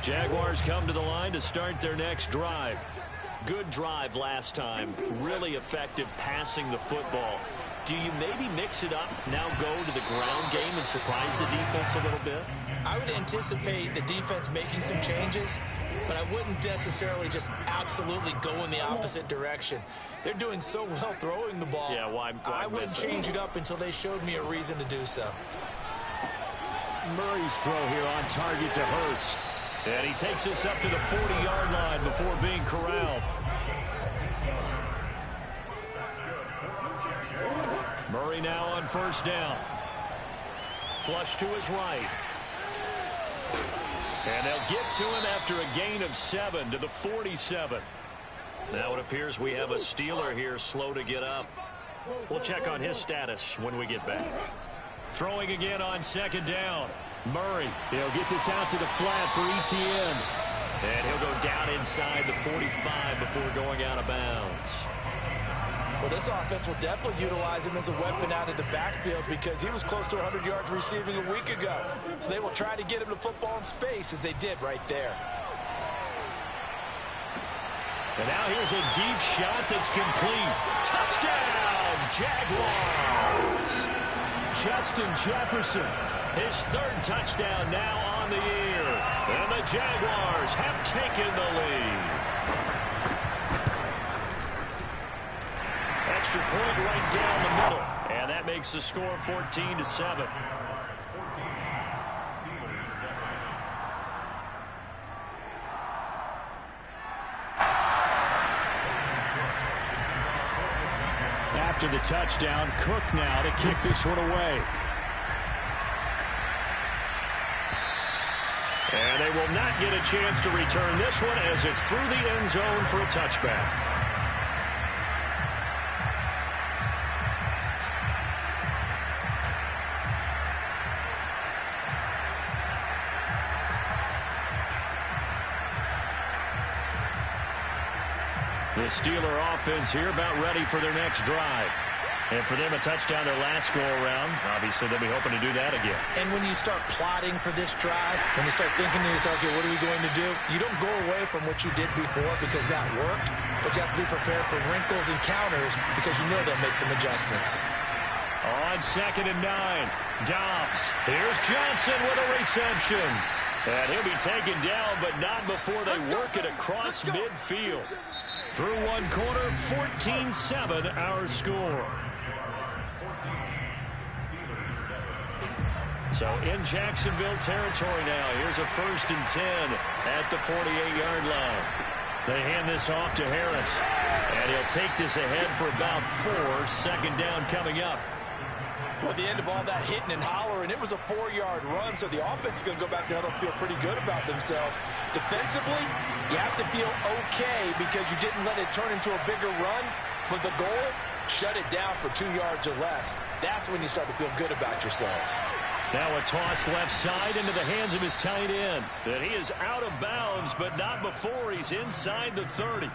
Jaguars come to the line to start their next drive. Good drive last time. Really effective passing the football. Do you maybe mix it up, now go to the ground game and surprise the defense a little bit? I would anticipate the defense making some changes, but I wouldn't necessarily just absolutely go in the opposite direction. They're doing so well throwing the ball. Yeah, why I wouldn't change it up until they showed me a reason to do so. Murray's throw here on target to Hurst. And he takes us up to the 40-yard line before being corralled. Murray now on first down. Flush to his right. And they'll get to him after a gain of 7 to the 47. Now it appears we have a Steeler here slow to get up. We'll check on his status when we get back. Throwing again on second down. Murray, he'll get this out to the flat for Etienne. And he'll go down inside the 45 before going out of bounds. Well, this offense will definitely utilize him as a weapon out of the backfield because he was close to 100 yards receiving a week ago. So they will try to get him the football in space as they did right there. And now here's a deep shot that's complete. Touchdown, Jaguars! Justin Jefferson, his third touchdown now on the year. And the Jaguars have taken the lead. Extra point right down the middle. And that makes the score 14-7. After the touchdown, Cook now to kick this one away. And they will not get a chance to return this one as it's through the end zone for a touchback. The Steeler offense here about ready for their next drive. And for them, a touchdown their last go-around. Obviously, they'll be hoping to do that again. And when you start plotting for this drive, when you start thinking to yourself, okay, what are we going to do? You don't go away from what you did before because that worked, but you have to be prepared for wrinkles and counters because you know they'll make some adjustments. On 2nd and 9, Dobbs. Here's Johnson with a reception. And he'll be taken down, but not before they work it across midfield. Through one quarter, 14-7 our score. So in Jacksonville territory now. Here's a 1st and 10 at the 48-yard line. They hand this off to Harris. And he'll take this ahead for about 4. 2nd down coming up. Well, at the end of all that hitting and hollering, it was a 4-yard run, so the offense is going to go back there and feel pretty good about themselves. Defensively, you have to feel okay because you didn't let it turn into a bigger run, but the goal, shut it down for 2 yards or less. That's when you start to feel good about yourselves. Now a toss left side into the hands of his tight end. And he is out of bounds, but not before he's inside the 30.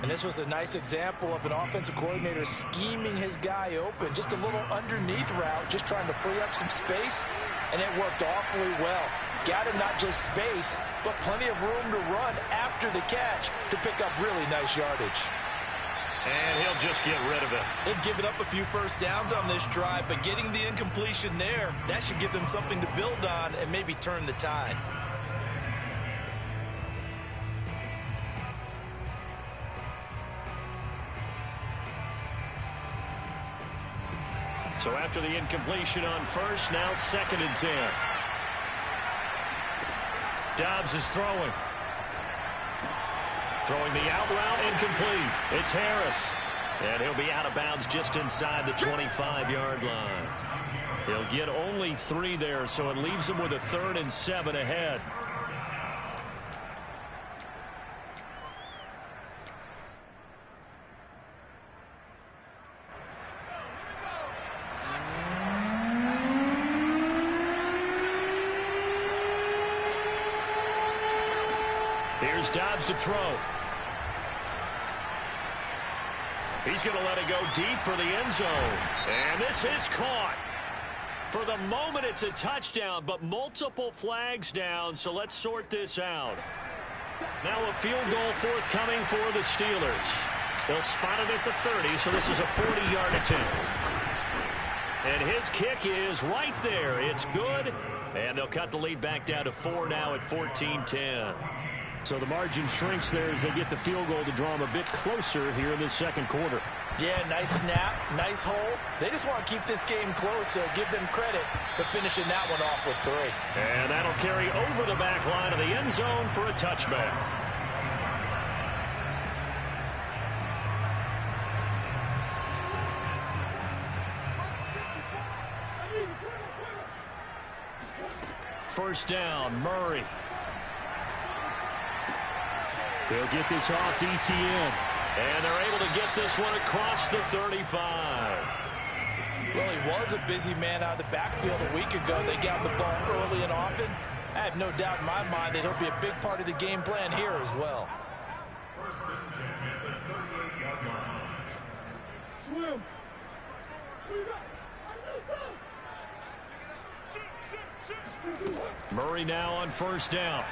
And this was a nice example of an offensive coordinator scheming his guy open. Just a little underneath route, just trying to free up some space, and it worked awfully well. Got him not just space, but plenty of room to run after the catch to pick up really nice yardage. And he'll just get rid of it. They've given up a few first downs on this drive, but getting the incompletion there, that should give them something to build on and maybe turn the tide. So after the incompletion on first, now 2nd and 10. Dobbs is throwing. Throwing the out route, incomplete. It's Harris. And he'll be out of bounds just inside the 25-yard line. He'll get only 3 there, so it leaves him with a 3rd and 7 ahead. Here's Dobbs to throw. He's going to let it go deep for the end zone. And this is caught. For the moment, it's a touchdown, but multiple flags down, so let's sort this out. Now a field goal forthcoming for the Steelers. They'll spot it at the 30, so this is a 40-yard attempt. And his kick is right there. It's good, and they'll cut the lead back down to 4 now at 14-10. So the margin shrinks there as they get the field goal to draw them a bit closer here in this second quarter. Yeah, nice snap, nice hole. They just want to keep this game close, so give them credit for finishing that one off with 3. And that'll carry over the back line of the end zone for a touchback. First down, Murray. They'll get this off to Etienne. And they're able to get this one across the 35. Well, he was a busy man out of the backfield a week ago. They got the ball early and often. I have no doubt in my mind that he'll be a big part of the game plan here as well. Murray now on first down.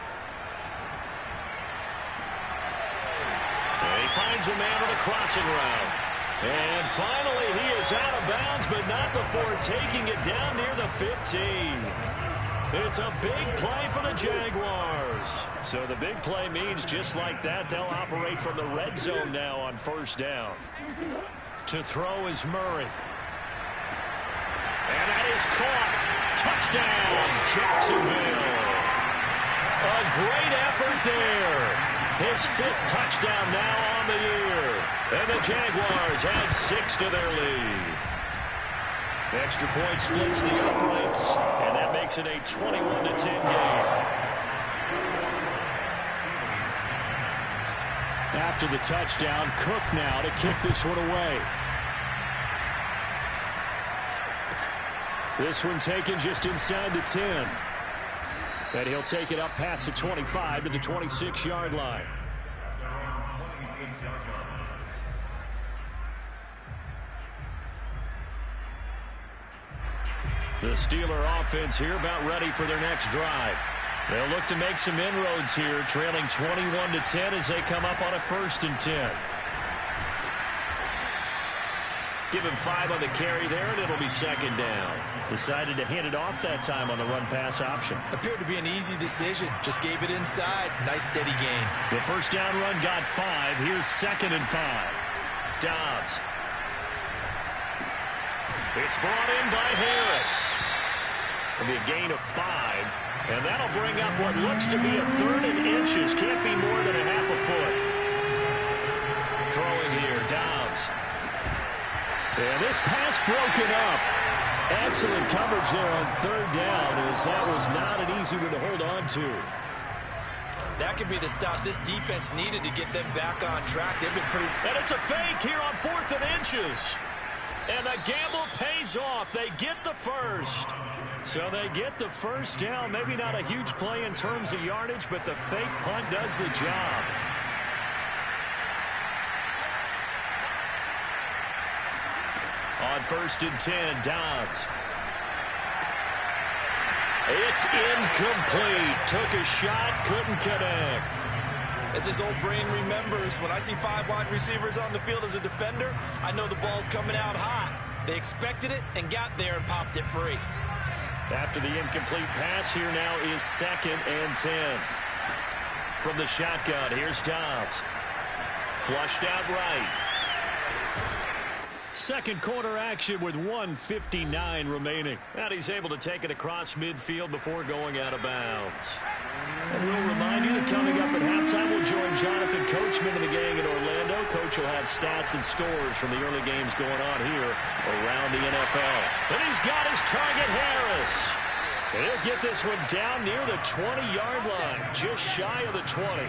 And he finds a man on the crossing route. And finally, he is out of bounds, but not before taking it down near the 15. It's a big play for the Jaguars. So the big play means just like that, they'll operate from the red zone now on first down. To throw is Murray. And that is caught. Touchdown, Jacksonville. A great effort there. His 5th touchdown now on the year. And the Jaguars add 6 to their lead. Extra point splits the uprights, and that makes it a 21-10 game. After the touchdown, Cook now to kick this one away. This one taken just inside the 10. And he'll take it up past the 25 to the 26-yard line. The Steeler offense here about ready for their next drive. They'll look to make some inroads here, trailing 21-10 as they come up on a 1st and 10. Give him 5 on the carry there, and it'll be 2nd down. Decided to hand it off that time on the run-pass option. Appeared to be an easy decision. Just gave it inside. Nice, steady gain. The first down run got 5. Here's 2nd and 5. Dobbs. It's brought in by Harris. It'll be a gain of 5. And that'll bring up what looks to be a 3rd and inches. Can't be more than a half a foot. Throwing here, Dobbs. And this pass broken up. Excellent coverage there on 3rd down, as that was not an easy one to hold on to. That could be the stop this defense needed to get them back on track. They've been pretty... And it's a fake here on 4th and inches. And the gamble pays off. They get the first. So they get the first down. Maybe not a huge play in terms of yardage, but the fake punt does the job. On 1st and 10, Dobbs. It's incomplete. Took a shot, couldn't connect. As his old brain remembers, when I see 5 wide receivers on the field as a defender, I know the ball's coming out hot. They expected it and got there and popped it free. After the incomplete pass, here now is 2nd and 10. From the shotgun, here's Dobbs. Flushed out right. Second quarter action with 1:59 remaining. And he's able to take it across midfield before going out of bounds. And we'll remind you that coming up at halftime, we'll join Jonathan Coachman and the gang in Orlando. Coach will have stats and scores from the early games going on here around the NFL. And he's got his target, Harris. And he'll get this one down near the 20-yard line, just shy of the 20.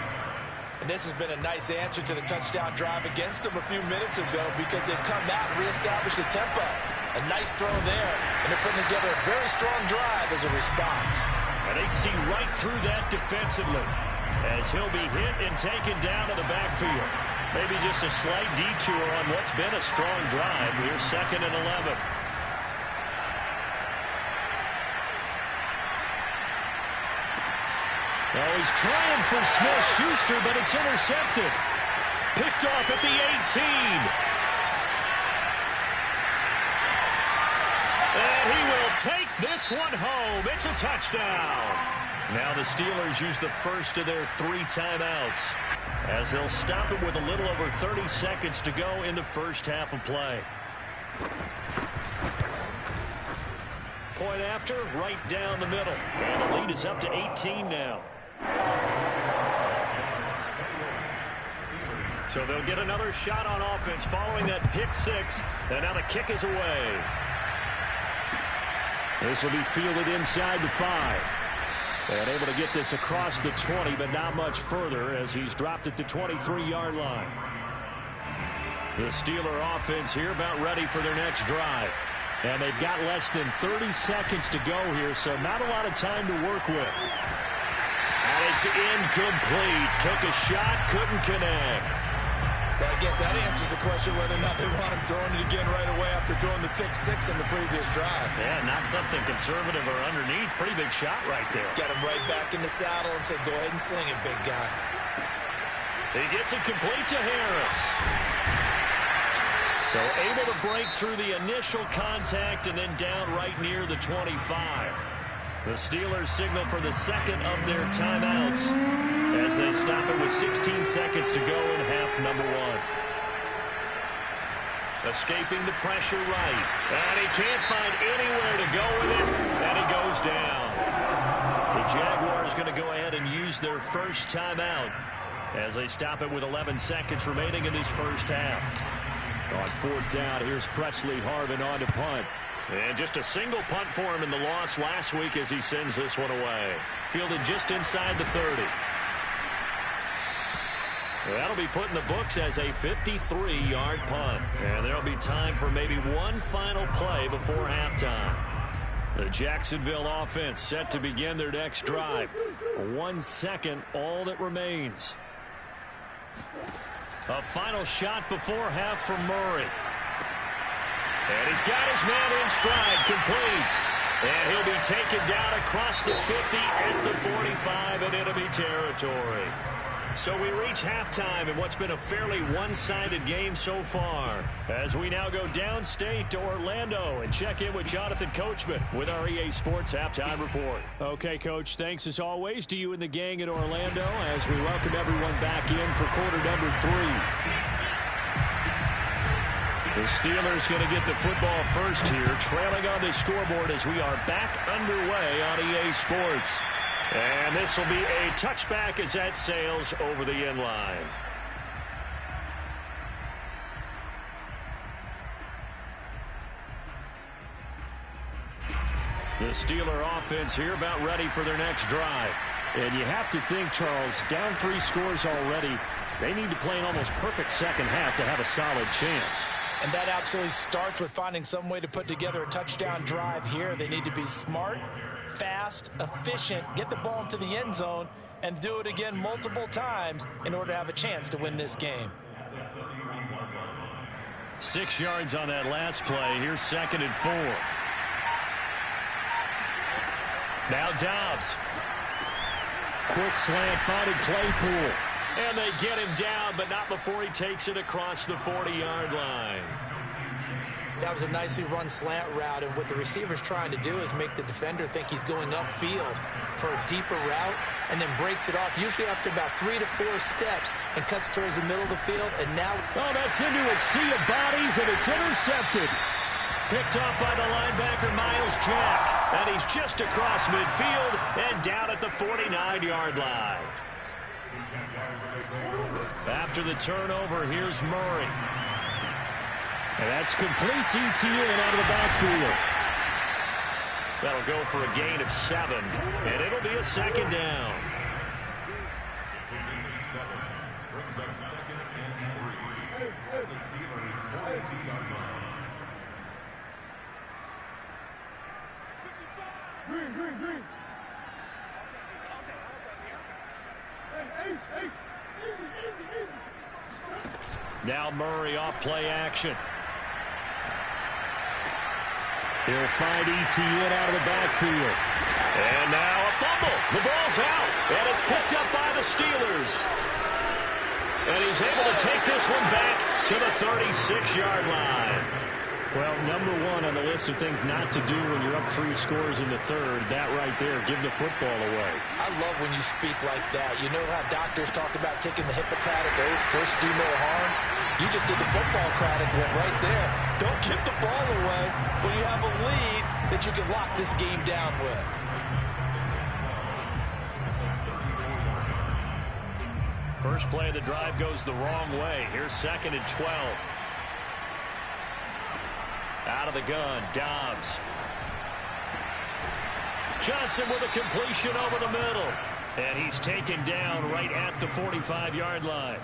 And this has been a nice answer to the touchdown drive against them a few minutes ago, because they've come out and reestablished the tempo. A nice throw there, and they're putting together a very strong drive as a response. And they see right through that defensively as he'll be hit and taken down to the backfield. Maybe just a slight detour on what's been a strong drive. Here's 2nd and 11. Oh, he's trying for Smith-Schuster, but it's intercepted. Picked off at the 18. And he will take this one home. It's a touchdown. Now the Steelers use the first of their 3 timeouts, as they'll stop it with a little over 30 seconds to go in the first half of play. Point after, right down the middle. And the lead is up to 18 now. So they'll get another shot on offense following that pick 6. And now the kick is away. This will be fielded inside the 5. And able to get this across the 20, but not much further as he's dropped it to 23-yard line. The Steeler offense here about ready for their next drive. And they've got less than 30 seconds to go here, so not a lot of time to work with. And it's incomplete. Took a shot, couldn't connect. Well, I guess that answers the question whether or not they want him throwing it again right away after throwing the pick 6 in the previous drive. Yeah, not something conservative or underneath. Pretty big shot right there. Got him right back in the saddle and said, go ahead and sling it, big guy. He gets it complete to Harris. So able to break through the initial contact and then down right near the 25. The Steelers signal for the second of their timeouts as they stop it with 16 seconds to go in half number 1. Escaping the pressure right. And he can't find anywhere to go with it. And he goes down. The Jaguars going to go ahead and use their first timeout as they stop it with 11 seconds remaining in this first half. On 4th down, here's Presley Harvin on to punt. And just a single punt for him in the loss last week as he sends this one away. Fielded just inside the 30. That'll be put in the books as a 53-yard punt. And there'll be time for maybe one final play before halftime. The Jacksonville offense set to begin their next drive. 1 second, all that remains. A final shot before half from Murray. And he's got his man in stride, complete. And he'll be taken down across the 50 at the 45 in enemy territory. So we reach halftime in what's been a fairly one-sided game so far, as we now go downstate to Orlando and check in with Jonathan Coachman with our EA Sports Halftime Report. Okay, Coach, thanks as always to you and the gang in Orlando as we welcome everyone back in for quarter number 3. The Steelers going to get the football first here, trailing on the scoreboard as we are back underway on EA Sports. And this will be a touchback as that sails over the end line. The Steeler offense here about ready for their next drive. And you have to think, Charles, down 3 scores already. They need to play an almost perfect second half to have a solid chance. And that absolutely starts with finding some way to put together a touchdown drive here. They need to be smart, fast, efficient, get the ball into the end zone, and do it again multiple times in order to have a chance to win this game. 6 yards on that last play. Here's 2nd and 4. Now Dobbs. Quick slant, finding Claypool. And they get him down, but not before he takes it across the 40-yard line. That was a nicely run slant route, and what the receiver's trying to do is make the defender think he's going upfield for a deeper route and then breaks it off, usually after about 3 to 4 steps, and cuts towards the middle of the field. And now... Oh, that's into a sea of bodies, and it's intercepted. Picked off by the linebacker, Miles Jack. And he's just across midfield and down at the 49-yard line. After the turnover, here's Murray. And that's complete to Etienne out of the backfield. That'll go for a gain of 7, and it'll be a 2nd down. Brings up 2nd and 3. The Steelers 42-yard line. Green. Now Murray off play action. He'll find Etienne out of the backfield. And now a fumble. The ball's out, and it's picked up by the Steelers. And he's able to take this one back to the 36-yard line. Well, number one on the list of things not to do when you're up 3 scores in the third, that right there, give the football away. I love when you speak like that. You know how doctors talk about taking the Hippocratic oath, first do no harm? You just did the football-cratic one right there. Don't give the ball away when you have a lead that you can lock this game down with. First play of the drive goes the wrong way. Here's 2nd and 12. Out of the gun, Dobbs. Johnson with a completion over the middle. And he's taken down right at the 45-yard line.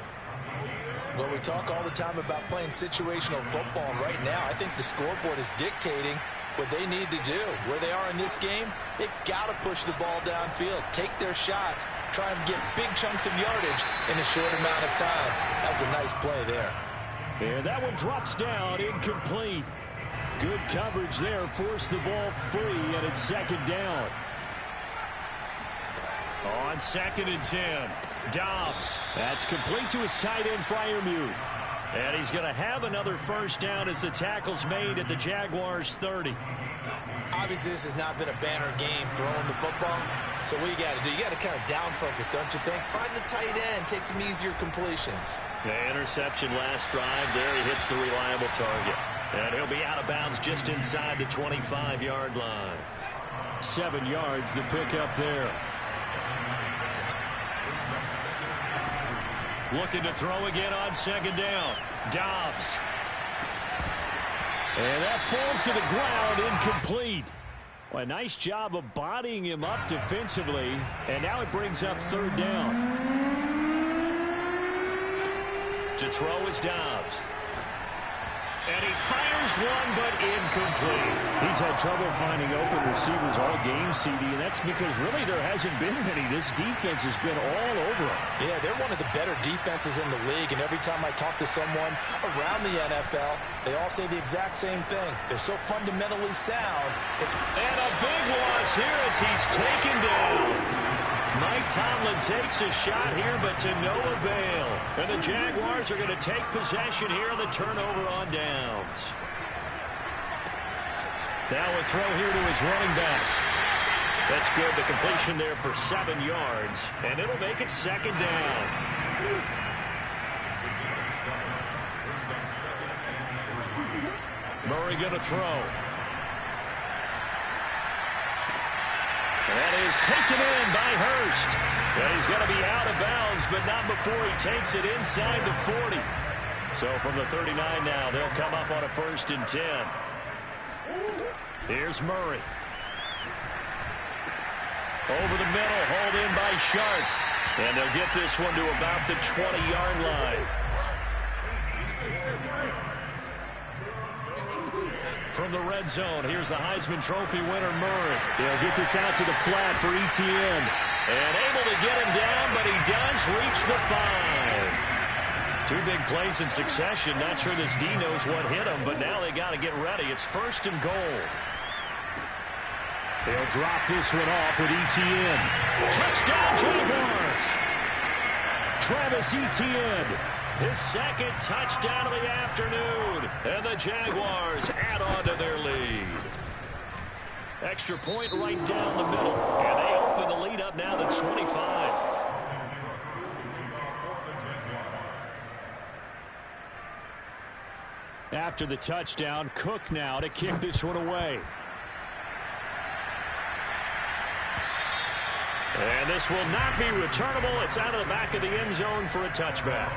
Well, we talk all the time about playing situational football, and right now I think the scoreboard is dictating what they need to do. Where they are in this game, they've got to push the ball downfield, take their shots, try and get big chunks of yardage in a short amount of time. That was a nice play there. And that one drops down, incomplete. Good coverage there, forced the ball free, and it's 2nd down. On 2nd and 10, Dobbs. That's complete to his tight end, Freiermuth. And he's going to have another first down as the tackle's made at the Jaguars' 30. Obviously, this has not been a banner game throwing the football. So what you got to do, you got to kind of down focus, don't you think? Find the tight end, take some easier completions. The interception last drive there. He hits the reliable target. And he'll be out of bounds just inside the 25-yard line. 7 yards, the pickup there. Looking to throw again on 2nd down. Dobbs. And that falls to the ground, incomplete. Well, a nice job of bodying him up defensively. And now it brings up 3rd down. To throw is Dobbs. And he fires one, but incomplete. He's had trouble finding open receivers all game, CD, and that's because really there hasn't been many. This defense has been all over him. Yeah, they're one of the better defenses in the league, and every time I talk to someone around the NFL, they all say the exact same thing. They're so fundamentally sound. And a big loss here as he's taken down. Mike Tomlin takes a shot here, but to no avail. And the Jaguars are going to take possession here on the turnover on downs. Now a throw here to his running back. That's good. The completion there for 7 yards. And it'll make it 2nd down. Murray going to throw. That is taken in by Hurst. And he's going to be out of bounds, but not before he takes it inside the 40. So from the 39 now, they'll come up on a 1st and 10. Here's Murray. Over the middle, hauled in by Sharp. And they'll get this one to about the 20-yard line. From the red zone, here's the Heisman Trophy winner, Murray. They'll get this out to the flat for Etienne. And able to get him down, but he does reach the 5. 2 big plays in succession. Not sure this D knows what hit him, but now they got to get ready. It's 1st and goal. They'll drop this one off with Etienne. Touchdown, Jaguars! Travis Etienne. His 2nd touchdown of the afternoon. And the Jaguars add on to their lead. Extra point right down the middle. And they open the lead up now to 25. After the touchdown, Cook now to kick this one away. And this will not be returnable. It's out of the back of the end zone for a touchback.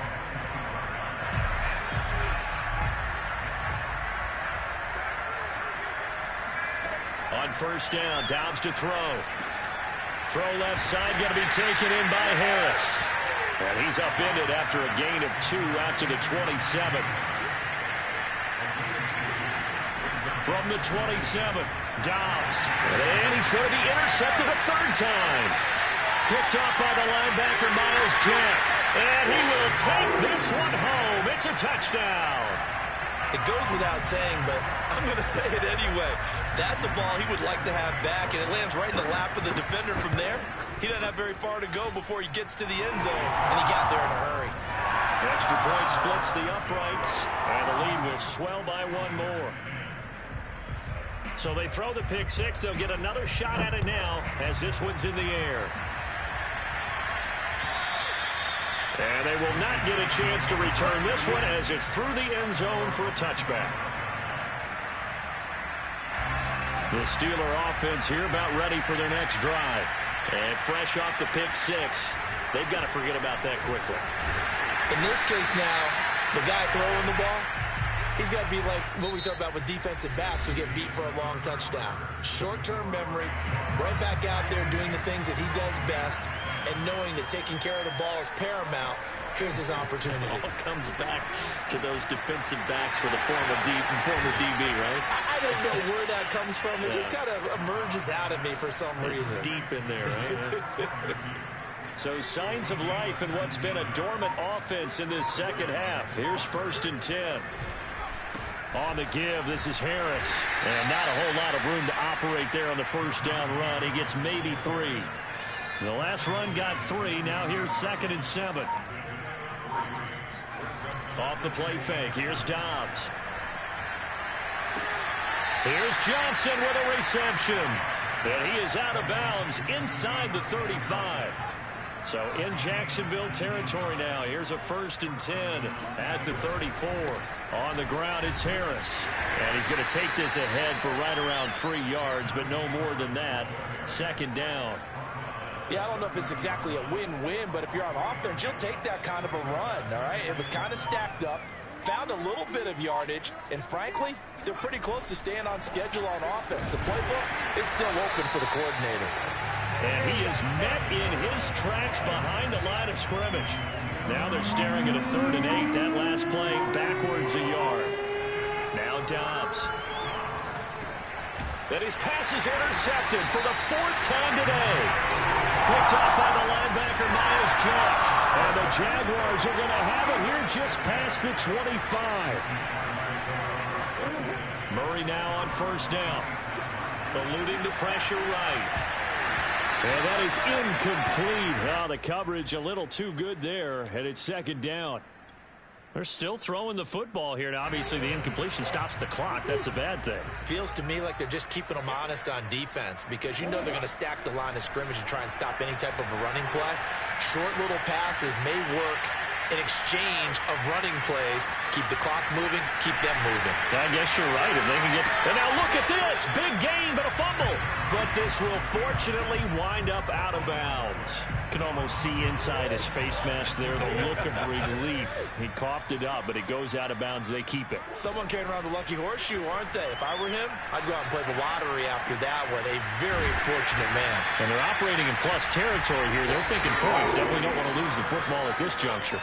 On 1st down, Dobbs to throw. Throw left side, going to be taken in by Harris. And he's upended after a gain of 2 out to the 27. From the 27, Dobbs. And he's going to be intercepted a 3rd time. Picked off by the linebacker, Myles Jack. And he will take this one home. It's a touchdown. It goes without saying, but I'm going to say it anyway. That's a ball he would like to have back, and it lands right in the lap of the defender from there. He doesn't have very far to go before he gets to the end zone, and he got there in a hurry. The extra point splits the uprights, and the lead will swell by one more. So they throw the pick six. They'll get another shot at it now as this one's in the air. And they will not get a chance to return this one as it's through the end zone for a touchback. The Steeler offense here about ready for their next drive. And fresh off the pick six, they've got to forget about that quickly. In this case now, the guy throwing the ball, he's got to be like what we talk about with defensive backs who get beat for a long touchdown. Short-term memory, right back out there doing the things that he does best, and knowing that taking care of the ball is paramount. Here's his opportunity. It all comes back to those defensive backs for the former DB, right? I don't know where that comes from. It just kind of emerges out of me for some reason. It's deep in there, right? So signs of life in what's been a dormant offense in this second half. Here's 1st and 10. On the give, this is Harris. And not a whole lot of room to operate there on the first down run. He gets maybe 3. The last run got 3. Now here's 2nd and 7. Off the play fake. Here's Dobbs. Here's Johnson with a reception. And he is out of bounds inside the 35. So in Jacksonville territory now. Here's a 1st and 10 at the 34. On the ground, it's Harris. And he's going to take this ahead for right around 3 yards, but no more than that. 2nd down. Yeah, I don't know if it's exactly a win-win, but if you're on offense, you'll take that kind of a run, all right? It was kind of stacked up, found a little bit of yardage, and frankly, they're pretty close to staying on schedule on offense. The playbook is still open for the coordinator. And he is met in his tracks behind the line of scrimmage. Now they're staring at a 3rd and 8. That last play backwards a yard. Now Dobbs. And his pass is intercepted for the 4th time today. Picked up by the linebacker, Miles Jack. And the Jaguars are going to have it here just past the 25. Murray now on 1st down. Eluding the pressure right. And that is incomplete. Oh, the coverage a little too good there. And it's 2nd down. They're still throwing the football here. Now, obviously, the incompletion stops the clock. That's a bad thing. Feels to me like they're just keeping them honest on defense because you know they're going to stack the line of scrimmage and try and stop any type of a running play. Short little passes may work in exchange of running plays. Keep the clock moving, keep them moving. I guess you're right. If they can get... And now look at this. Big gain, but a fumble. But this will fortunately wind up out of bounds. You can almost see inside his face mask there the look of relief. He coughed it up, but it goes out of bounds. They keep it. Someone carrying around the lucky horseshoe, aren't they? If I were him, I'd go out and play the lottery after that one. A very fortunate man. And they're operating in plus territory here. They're thinking points. Definitely don't want to lose the football at this juncture.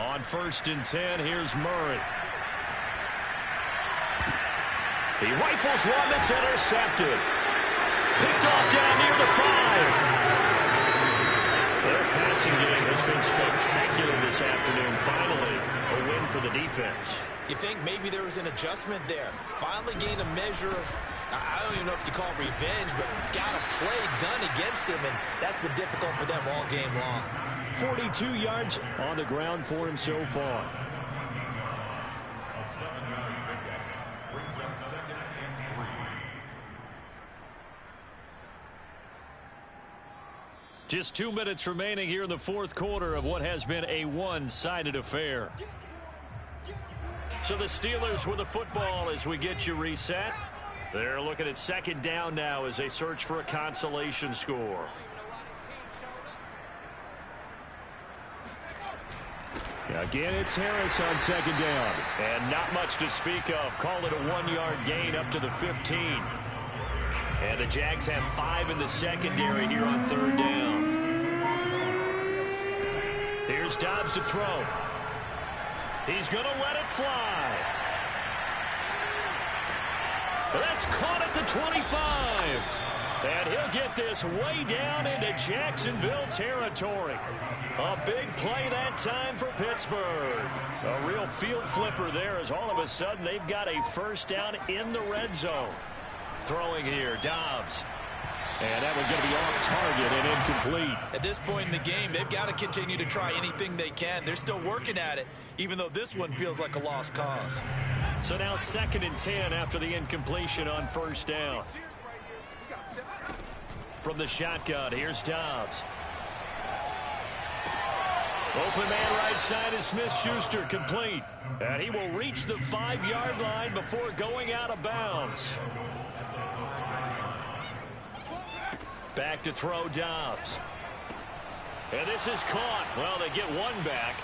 On 1st and 10, here's Murray. He rifles one that's intercepted. Picked off down near the 5. Their passing game has been spectacular this afternoon. Finally, a win for the defense. You think maybe there was an adjustment there. Finally gained a measure of, I don't even know if you call it revenge, but got a play done against him, and that's been difficult for them all game long. 42 yards on the ground for him so far. A 7-yard pickup brings up 2nd and 3. Just 2 minutes remaining here in the 4th quarter of what has been a one-sided affair. So the Steelers with the football as we get you reset. They're looking at 2nd down now as they search for a consolation score. Again, it's Harris on 2nd down. And not much to speak of. Call it a 1-yard gain up to the 15. And the Jags have 5 in the secondary here on 3rd down. Here's Dobbs to throw. He's going to let it fly. That's caught at the 25. And he'll get this way down into Jacksonville territory. A big play that time for Pittsburgh. A real field flipper there as all of a sudden they've got a first down in the red zone. Throwing here, Dobbs. And that one's going to be off target and incomplete. At this point in the game, they've got to continue to try anything they can. They're still working at it, even though this one feels like a lost cause. So now 2nd and 10 after the incompletion on first down. From the shotgun, here's Dobbs. Open man right side is Smith-Schuster, complete. And he will reach the 5-yard line before going out of bounds. Back to throw, Dobbs. And this is caught. Well, they get one back,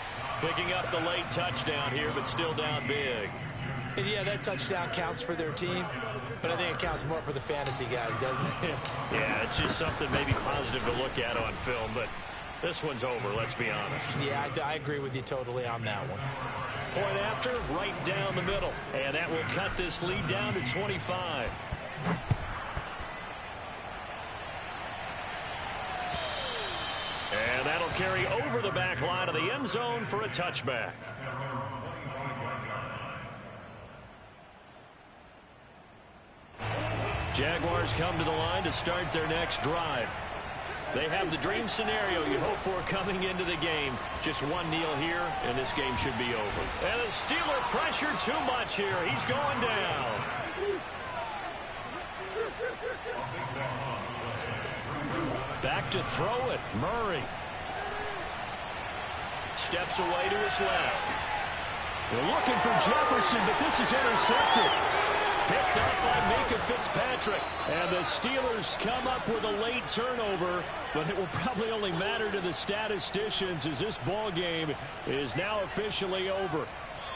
picking up the late touchdown here, but still down big. And yeah, that touchdown counts for their team, but I think it counts more for the fantasy guys, doesn't it? Yeah, it's just something maybe positive to look at on film, but this one's over, let's be honest. Yeah, I agree with you totally on that one. Point after, right down the middle. And that will cut this lead down to 25. And that'll carry over the back line of the end zone for a touchback. Jaguars come to the line to start their next drive. They have the dream scenario you hope for coming into the game. Just one kneel here, and this game should be over. And the Steeler pressure too much here. He's going down. Back to throw it. Murray. Steps away to his left. They're looking for Jefferson, but this is intercepted. Picked up by Minkah Fitzpatrick. And the Steelers come up with a late turnover, but it will probably only matter to the statisticians as this ball game is now officially over.